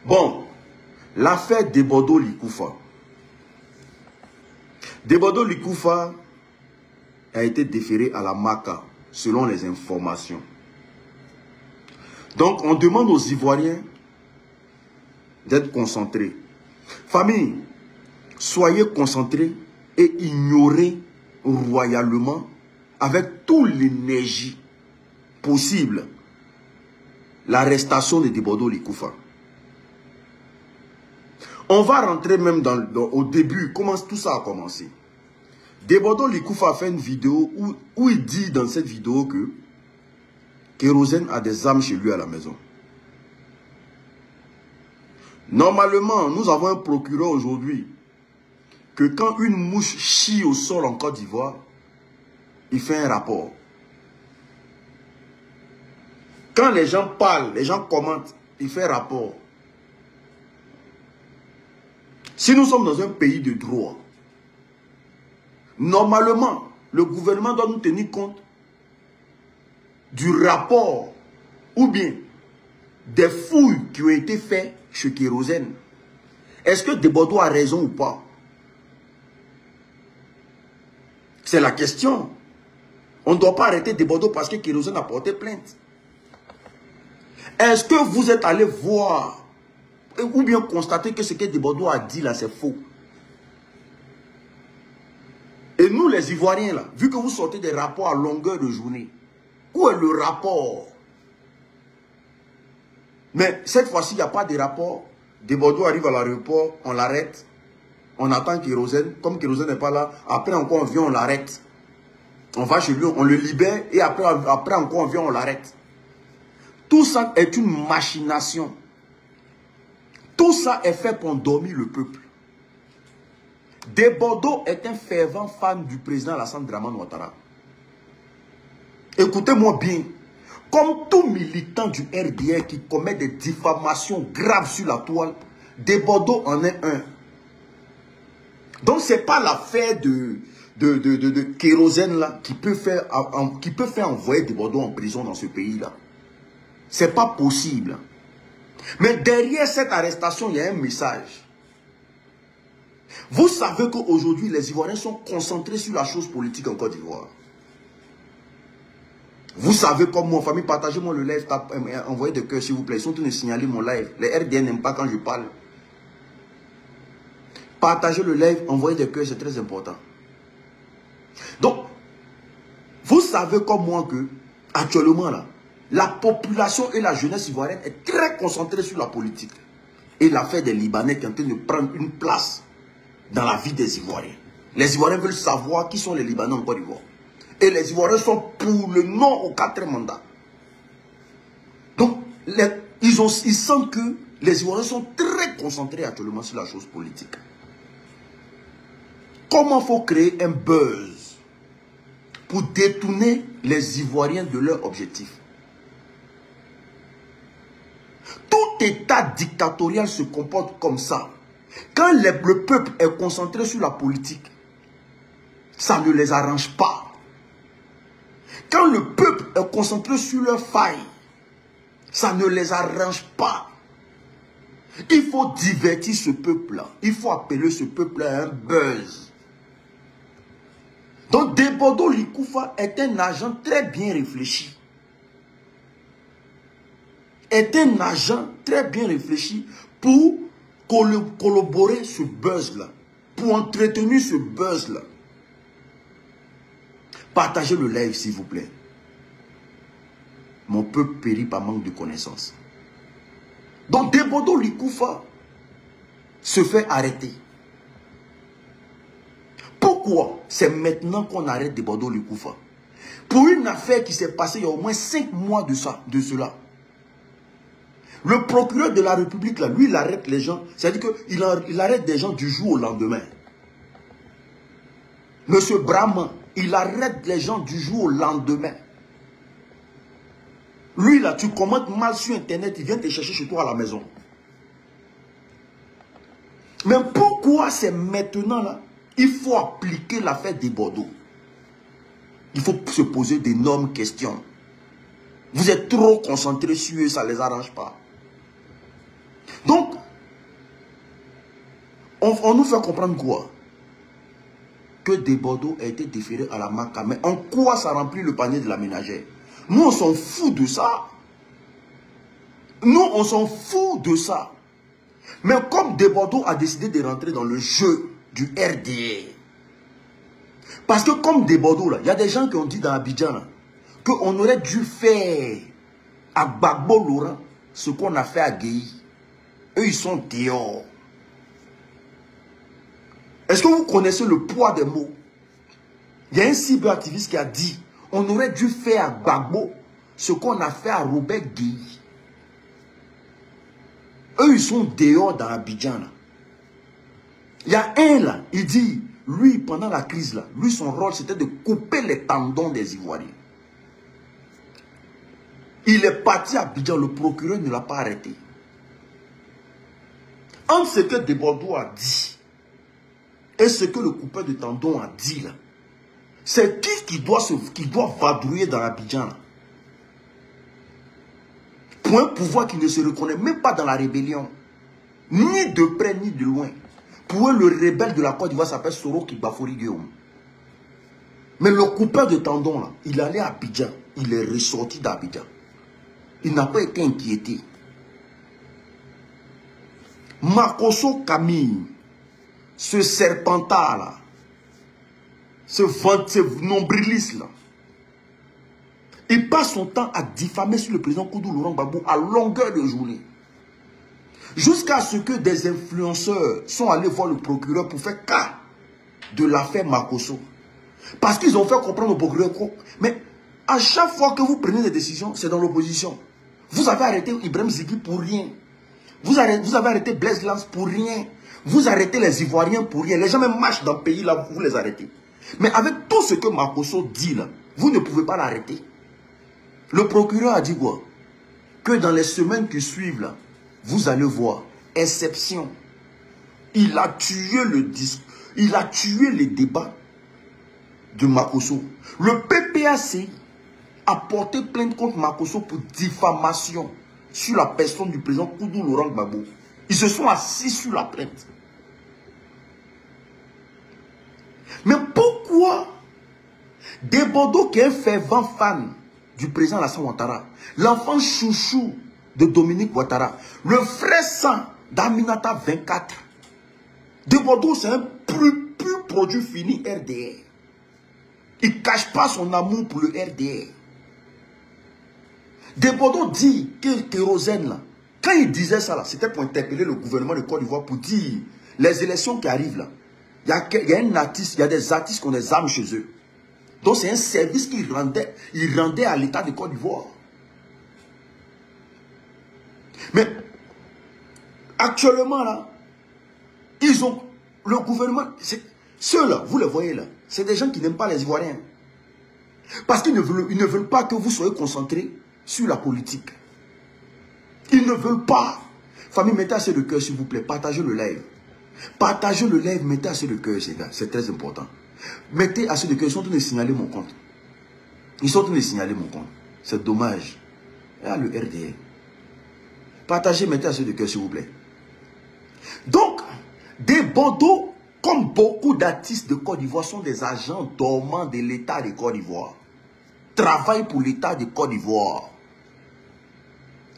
Bon, l'affaire Debodo Likoufa. Debodo Likoufa a été déféré à la MACA, selon les informations. Donc, on demande aux Ivoiriens d'être concentrés. Famille, soyez concentrés et ignorez royalement, avec toute l'énergie possible, l'arrestation de Debodo Likoufa. On va rentrer même au début, comment tout ça a commencé. Debodo Likoufa a fait une vidéo où il dit dans cette vidéo que Kérosène a des armes chez lui à la maison. Normalement, nous avons un procureur aujourd'hui que quand une mouche chie au sol en Côte d'Ivoire, il fait un rapport. Quand les gens parlent, les gens commentent, il fait un rapport. Si nous sommes dans un pays de droit, normalement, le gouvernement doit nous tenir compte du rapport ou bien des fouilles qui ont été faites chez Kérosène. Est-ce que Debodo a raison ou pas? C'est la question. On ne doit pas arrêter Debodo parce que Kérosène a porté plainte. Est-ce que vous êtes allé voir ou bien constater que ce que Debodo a dit là, c'est faux? Et nous les Ivoiriens là, vu que vous sortez des rapports à longueur de journée, où est le rapport? Mais cette fois-ci, il n'y a pas de rapport. Debodo arrive à l'aéroport, on l'arrête. On attend Kérosène. Comme Kérosène n'est pas là, après encore on vient, on l'arrête. On va chez lui, on le libère et après encore on vient, on l'arrête. Tout ça est une machination. Tout ça est fait pour endormir le peuple. Debodo est un fervent fan du président Alassane Dramane Ouattara. Écoutez-moi bien. Comme tout militant du RDR qui commet des diffamations graves sur la toile, Debodo en est un. Donc ce n'est pas l'affaire de Kérosène là qui peut faire envoyer Debodo en prison dans ce pays-là. Ce n'est pas possible. Mais derrière cette arrestation, il y a un message. Vous savez qu'aujourd'hui, les Ivoiriens sont concentrés sur la chose politique en Côte d'Ivoire. Vous savez comme moi, famille, partagez-moi le live, envoyez des cœurs s'il vous plaît. Ils sont en train de signaler mon live. Les RDN n'aiment pas quand je parle. Partagez le live, envoyez des cœurs, c'est très important. Donc, vous savez comme moi que, actuellement là, la population et la jeunesse ivoirienne est très concentrée sur la politique. Et l'affaire des Libanais qui est en train de prendre une place dans la vie des Ivoiriens. Les Ivoiriens veulent savoir qui sont les Libanais en Côte d'Ivoire. Et les Ivoiriens sont pour le non au 4e mandat. Donc, ils sentent que les Ivoiriens sont très concentrés actuellement sur la chose politique. Comment faut créer un buzz pour détourner les Ivoiriens de leur objectif? Tout État dictatorial se comporte comme ça. Quand le peuple est concentré sur la politique, ça ne les arrange pas. Quand le peuple est concentré sur leurs failles, ça ne les arrange pas. Il faut divertir ce peuple-là. Il faut appeler ce peuple-là un buzz. Donc Debodo Likoufa est un agent très bien réfléchi. Est un agent très bien réfléchi pour collaborer ce buzz-là. Pour entretenir ce buzz-là. Partagez le live s'il vous plaît. Mon peuple périt par manque de connaissances. Donc Debodo Likoufa se fait arrêter. Pourquoi c'est maintenant qu'on arrête Debodo Likoufa? Pour une affaire qui s'est passée il y a au moins 5 mois de cela. Le procureur de la République, là, lui, il arrête les gens. C'est-à-dire qu'il arrête des gens du jour au lendemain. Monsieur Brahman, il arrête les gens du jour au lendemain. Lui, là, tu commandes mal sur Internet, il vient te chercher chez toi à la maison. Mais pourquoi c'est maintenant, là? Il faut appliquer l'affaire Debodo. Il faut se poser d'énormes questions. Vous êtes trop concentrés sur eux, ça ne les arrange pas. Donc, On nous fait comprendre quoi? Que des Bordeaux a été déféré à la MACA. Mais en quoi ça remplit le panier de la ménagère? Nous, on s'en fout de ça. Nous, on s'en fout de ça. Mais comme des Bordeaux a décidé de rentrer dans le jeu du RDR, parce que comme des Bordeaux, là, il y a des gens qui ont dit dans Abidjan qu'on aurait dû faire à Gbagbo Laurent ce qu'on a fait à Guéhi. Eux, ils sont dehors. Est-ce que vous connaissez le poids des mots? Il y a un cyberactiviste qui a dit on aurait dû faire à Gbagbo ce qu'on a fait à Robert Guéhi. Eux, ils sont dehors dans Abidjan. Là. Il y a un là, il dit, lui, pendant la crise, là, lui, son rôle, c'était de couper les tendons des Ivoiriens. Il est parti à Abidjan, le procureur ne l'a pas arrêté. Entre ce que Desbordeaux a dit et ce que le coupeur de tendons a dit, là, c'est qui doit vadrouiller dans Abidjan. Là. Pour un pouvoir qui ne se reconnaît même pas dans la rébellion. Ni de près, ni de loin. Pour eux, le rebelle de la Côte d'Ivoire s'appelle Soro Kibafori Guillaume. Mais le coupeur de tendons, là, il allait à Abidjan. Il est ressorti d'Abidjan. Il n'a pas été inquiété. Makosso Camille, ce serpentard là, ce nombriliste là, il passe son temps à diffamer sur le président Koudou Laurent Gbagbo à longueur de journée. Jusqu'à ce que des influenceurs sont allés voir le procureur pour faire cas de l'affaire Makosso. Parce qu'ils ont fait comprendre au procureur que, mais à chaque fois que vous prenez des décisions, c'est dans l'opposition. Vous avez arrêté Ibrahim Zigui pour rien. Vous avez arrêté Blaise Lance pour rien. Vous arrêtez les Ivoiriens pour rien. Les gens même marchent dans le pays là, vous les arrêtez. Mais avec tout ce que Makosso dit là, vous ne pouvez pas l'arrêter. Le procureur a dit quoi? Que dans les semaines qui suivent là, vous allez voir, exception. Il a tué le disque, il a tué les débats de Makosso. Le PPAC a porté plainte contre Makosso pour diffamation sur la personne du président Koudou Laurent Gbagbo. Ils se sont assis sur la plainte. Mais pourquoi Desbordeaux, qui est un fervent fan du président Alassane Ouattara, l'enfant chouchou de Dominique Ouattara, le frère sang d'Aminata 24, Desbordeaux, c'est un pur produit fini RDR. Il ne cache pas son amour pour le RDR. Desbordeaux dit que Kérosène, là, quand il disait ça, c'était pour interpeller le gouvernement de Côte d'Ivoire pour dire les élections qui arrivent là. Il y a un artiste, il y a des artistes qui ont des armes chez eux. Donc c'est un service qu'ils rendaient à l'État de Côte d'Ivoire. Mais actuellement là, ils ont le gouvernement, ceux-là, vous les voyez là, c'est des gens qui n'aiment pas les Ivoiriens. Parce qu'ils ne veulent pas que vous soyez concentrés sur la politique. Ils ne veulent pas. Famille, mettez assez de cœur s'il vous plaît, partagez le live. Partagez le live, mettez assez de cœur, c'est très important. Mettez assez de cœur, ils sont en train de signaler mon compte. Ils sont en train de signaler mon compte. C'est dommage. Ah, le RDR. Partagez, mettez assez de cœur, s'il vous plaît. Donc, Desbordeaux, comme beaucoup d'artistes de Côte d'Ivoire, sont des agents dormants de l'État de Côte d'Ivoire. Travaillent pour l'État de Côte d'Ivoire.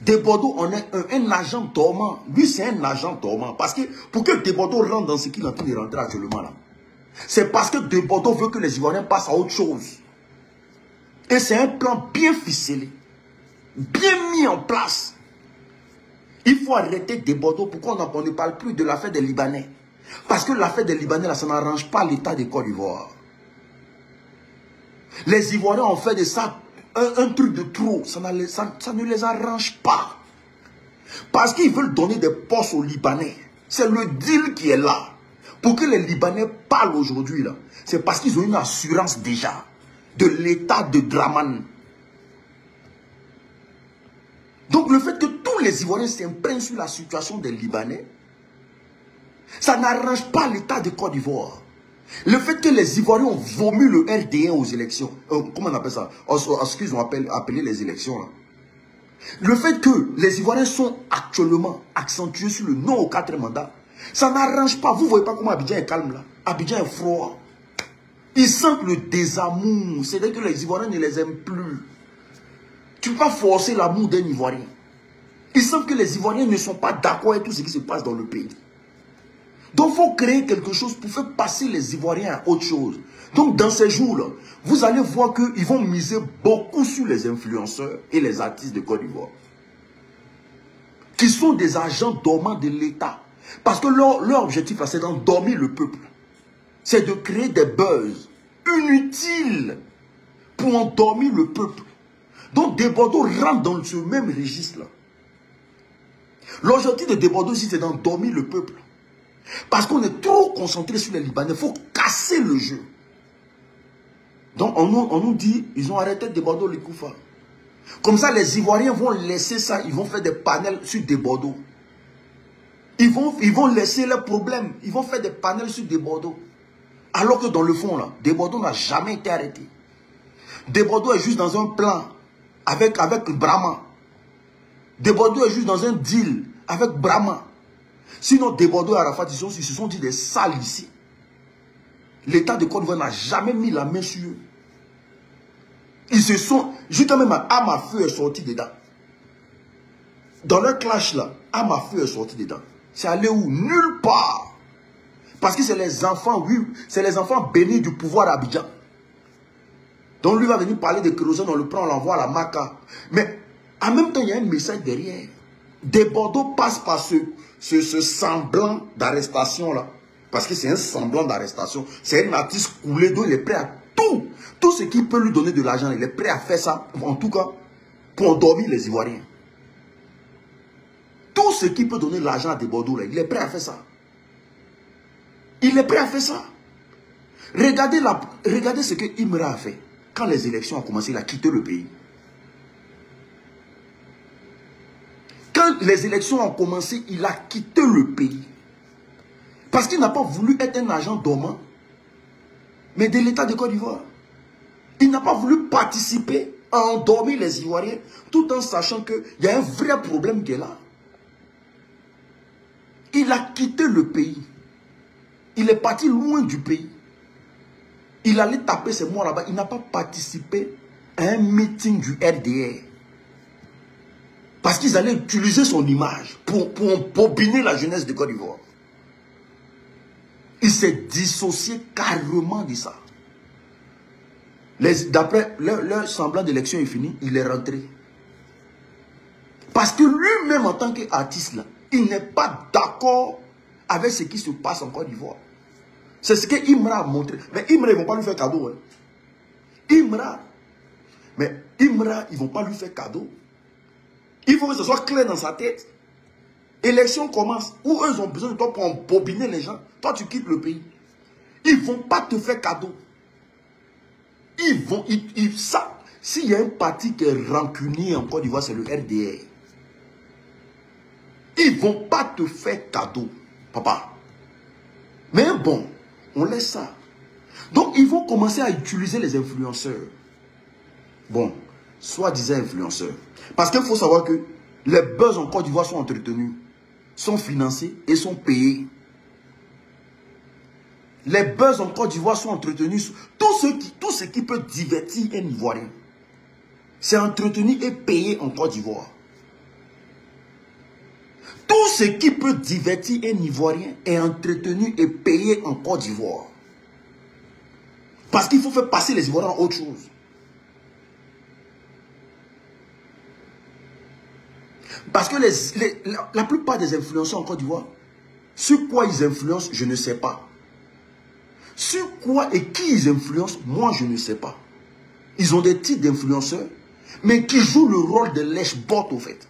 Desbordeaux, on est un agent dormant. Lui, c'est un agent dormant. Parce que pour que Desbordeaux rentre dans ce qu'il est en train de rentrer actuellement là, c'est parce que Desbordeaux veut que les Ivoiriens passent à autre chose. Et c'est un plan bien ficelé, bien mis en place. Il faut arrêter Desbordeaux. Pourquoi on ne parle plus de l'affaire des Libanais? Parce que l'affaire des Libanais, là, ça n'arrange pas l'État de Côte d'Ivoire. Les Ivoiriens ont fait de ça un truc de trop. Ça ne les arrange pas. Parce qu'ils veulent donner des postes aux Libanais. C'est le deal qui est là. Pour que les Libanais parlent aujourd'hui, là, c'est parce qu'ils ont une assurance déjà de l'État de Draman. Donc le fait que tous les Ivoiriens s'imprègnent sur la situation des Libanais, ça n'arrange pas l'État de Côte d'Ivoire. Le fait que les Ivoiriens ont vomi le RDR aux élections, comment on appelle ça? Ce qu'ils ont appelé les élections là. Le fait que les Ivoiriens sont actuellement accentués sur le non aux 4 mandats, Ça n'arrange pas. Vous ne voyez pas comment Abidjan est calme là. Abidjan est froid. Ils sentent le désamour. C'est-à-dire que les Ivoiriens ne les aiment plus. Tu ne peux pas forcer l'amour d'un Ivoirien. Ils sentent que les Ivoiriens ne sont pas d'accord avec tout ce qui se passe dans le pays. Donc, il faut créer quelque chose pour faire passer les Ivoiriens à autre chose. Donc, dans ces jours-là, vous allez voir qu'ils vont miser beaucoup sur les influenceurs et les artistes de Côte d'Ivoire. Qui sont des agents dormants de l'État. Parce que leur objectif, c'est d'endormir le peuple. C'est de créer des buzz inutiles pour endormir le peuple. Donc, Desbordeaux rentre dans ce même registre-là. L'objectif de Desbordeaux ici, c'est d'endormir le peuple. Parce qu'on est trop concentré sur les Libanais. Il faut casser le jeu. Donc, on nous dit, ils ont arrêté Desbordeaux, les Koufa. Comme ça, les Ivoiriens vont laisser ça. Ils vont faire des panels sur Desbordeaux. Ils vont laisser leurs problèmes. Ils vont faire des panels sur Desbordeaux. Alors que dans le fond, là, Desbordeaux n'a jamais été arrêté. Desbordeaux est juste dans un plan avec Brahma. Desbordeaux est juste dans un deal avec Brahma. Sinon, Desbordeaux et Arafat, ils se sont dit des sales ici. L'État de Côte d'Ivoire n'a jamais mis la main sur eux. Ils se sont... Juste même Amafeu est sorti dedans. Dans leur clash là, Amafeu est sorti dedans. C'est allé où? Nulle part. Parce que c'est les enfants, oui, c'est les enfants bénis du pouvoir Abidjan. Donc lui va venir parler de kérosène, on le prend, on l'envoie à la Maca. Mais en même temps, il y a un message derrière. Desbordeaux passe par ce semblant d'arrestation là. Parce que c'est un semblant d'arrestation. C'est un artiste coulé d'eau, il est prêt à tout. Tout ce qui peut lui donner de l'argent, il est prêt à faire ça, en tout cas, pour endormir les Ivoiriens. Tout ce qui peut donner de l'argent à Desbordeaux, là, il est prêt à faire ça. Il est prêt à faire ça. Regardez ce que Imra a fait. Quand les élections ont commencé, il a quitté le pays. Quand les élections ont commencé, il a quitté le pays. Parce qu'il n'a pas voulu être un agent dormant, mais de l'État de Côte d'Ivoire. Il n'a pas voulu participer à endormir les Ivoiriens, tout en sachant qu'il y a un vrai problème qui est là. Il a quitté le pays. Il est parti loin du pays. Il allait taper ses mots là-bas. Il n'a pas participé à un meeting du RDR. Parce qu'ils allaient utiliser son image pour embobiner la jeunesse de Côte d'Ivoire. Il s'est dissocié carrément de ça. D'après leur semblant d'élection est fini, il est rentré. Parce que lui-même en tant qu'artiste, là, il n'est pas d'accord avec ce qui se passe en Côte d'Ivoire. C'est ce que Imra a montré. Mais Imra, ils ne vont pas lui faire cadeau. Hein. Imra, ils ne vont pas lui faire cadeau. Il faut que ce soit clair dans sa tête. Élection commence. Où eux ont besoin de toi pour embobiner les gens. Toi, tu quittes le pays. Ils ne vont pas te faire cadeau. Ça, s'il y a un parti qui est rancunier en Côte d'Ivoire, c'est le RDR. Ils ne vont pas te faire cadeau, papa. Mais bon, on laisse ça. Donc, ils vont commencer à utiliser les influenceurs. Bon, soi-disant influenceurs. Parce qu'il faut savoir que les buzz en Côte d'Ivoire sont entretenus, sont financés et sont payés. Les buzz en Côte d'Ivoire sont entretenus. Tout ce qui peut divertir un Ivoirien, c'est entretenu et payé en Côte d'Ivoire. Tout ce qui peut divertir un Ivoirien est entretenu et payé en Côte d'Ivoire. Parce qu'il faut faire passer les Ivoiriens à autre chose. Parce que la plupart des influenceurs en Côte d'Ivoire, sur quoi ils influencent, je ne sais pas. Sur quoi et qui ils influencent, moi je ne sais pas. Ils ont des titres d'influenceurs, mais qui jouent le rôle de lèche-botte au fait.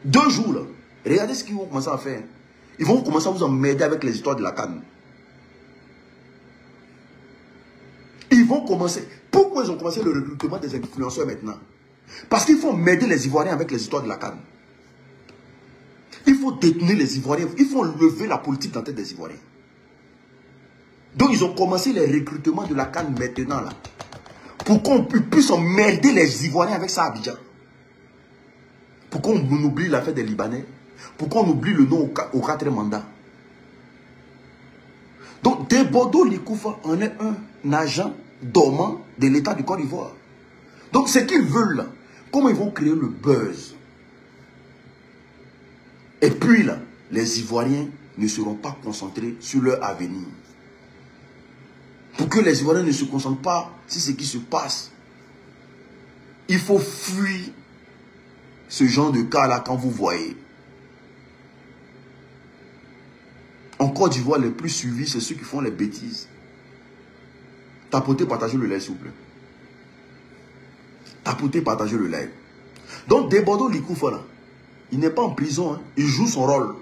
Deux jours là, regardez ce qu'ils vont commencer à faire. Ils vont commencer à vous emmerder avec les histoires de la canne. Ils vont commencer. Pourquoi ils ont commencé le recrutement des influenceurs maintenant? Parce qu'il faut emmerder les Ivoiriens avec les histoires de la canne. Il faut détenir les Ivoiriens. Il faut lever la politique dans la tête des Ivoiriens. Donc ils ont commencé les recrutements de la canne maintenant là. Pour qu'on puisse emmerder les Ivoiriens avec ça à Abidjan. Pourquoi on oublie l'affaire des Libanais? Pourquoi on oublie le nom au 4e mandat? Donc, Debodo Likoufa en est un agent dormant de l'État du Côte d'Ivoire. Donc, ce qu'ils veulent là, comment ils vont créer le buzz? Et puis là, les Ivoiriens ne seront pas concentrés sur leur avenir. Pour que les Ivoiriens ne se concentrent pas sur ce qui se passe, il faut fuir ce genre de cas-là quand vous voyez. En Côte d'Ivoire, les plus suivis, c'est ceux qui font les bêtises. Tapotez, partagez le live, s'il vous plaît. Tapotez, partagez le live. Donc, Debodo Likoufa, là, il n'est pas en prison, hein. Il joue son rôle.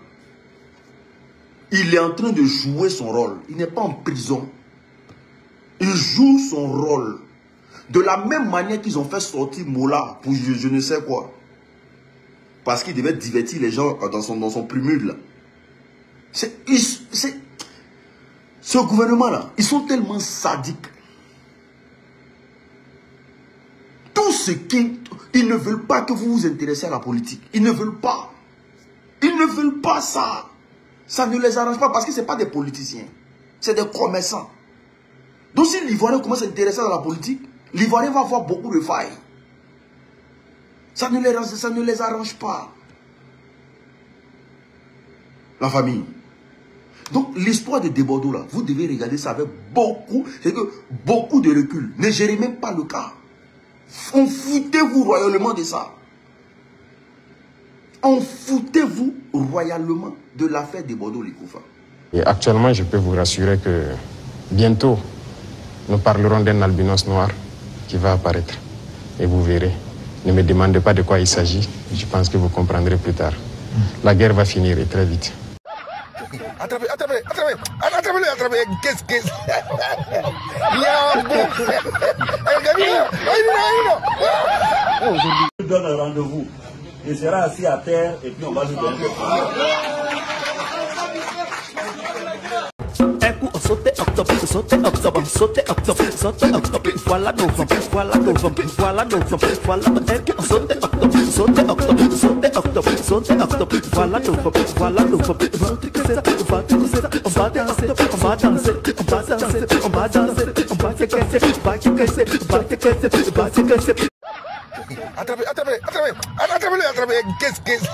Il est en train de jouer son rôle. Il n'est pas en prison. Il joue son rôle. De la même manière qu'ils ont fait sortir Mola pour je ne sais quoi. Parce qu'il devait divertir les gens dans son prélude, là. Ce gouvernement-là, ils sont tellement sadiques. Tout ce qui... Ils ne veulent pas que vous vous intéressiez à la politique. Ils ne veulent pas. Ils ne veulent pas ça. Ça ne les arrange pas parce que ce n'est pas des politiciens. C'est des commerçants. Donc si l'Ivoirien commence à s'intéresser à la politique, l'Ivoirien va avoir beaucoup de failles. Ça ne les arrange pas. La famille. Donc l'histoire de Debodo là, vous devez regarder ça avec beaucoup de recul. Ne gérez même pas le cas. On foutez-vous royalement de ça. On foutez-vous royalement de l'affaire Debodo Likoufa. Et actuellement, je peux vous rassurer que bientôt, nous parlerons d'un albinos noir qui va apparaître. Et vous verrez. Ne me demandez pas de quoi il s'agit. Je pense que vous comprendrez plus tard. La guerre va finir et très vite. Attrapez-le. Qu'est-ce que c'est? Je donne un rendez-vous. Il sera assis à terre et puis on va lui donner des problèmes. Sauter octobre, voilà novembre, voilà novembre, voilà novembre, voilà sauter octobre, voilà novembre, voilà novembre, on va danser, Attrapez-le. Qu'est-ce que c'est?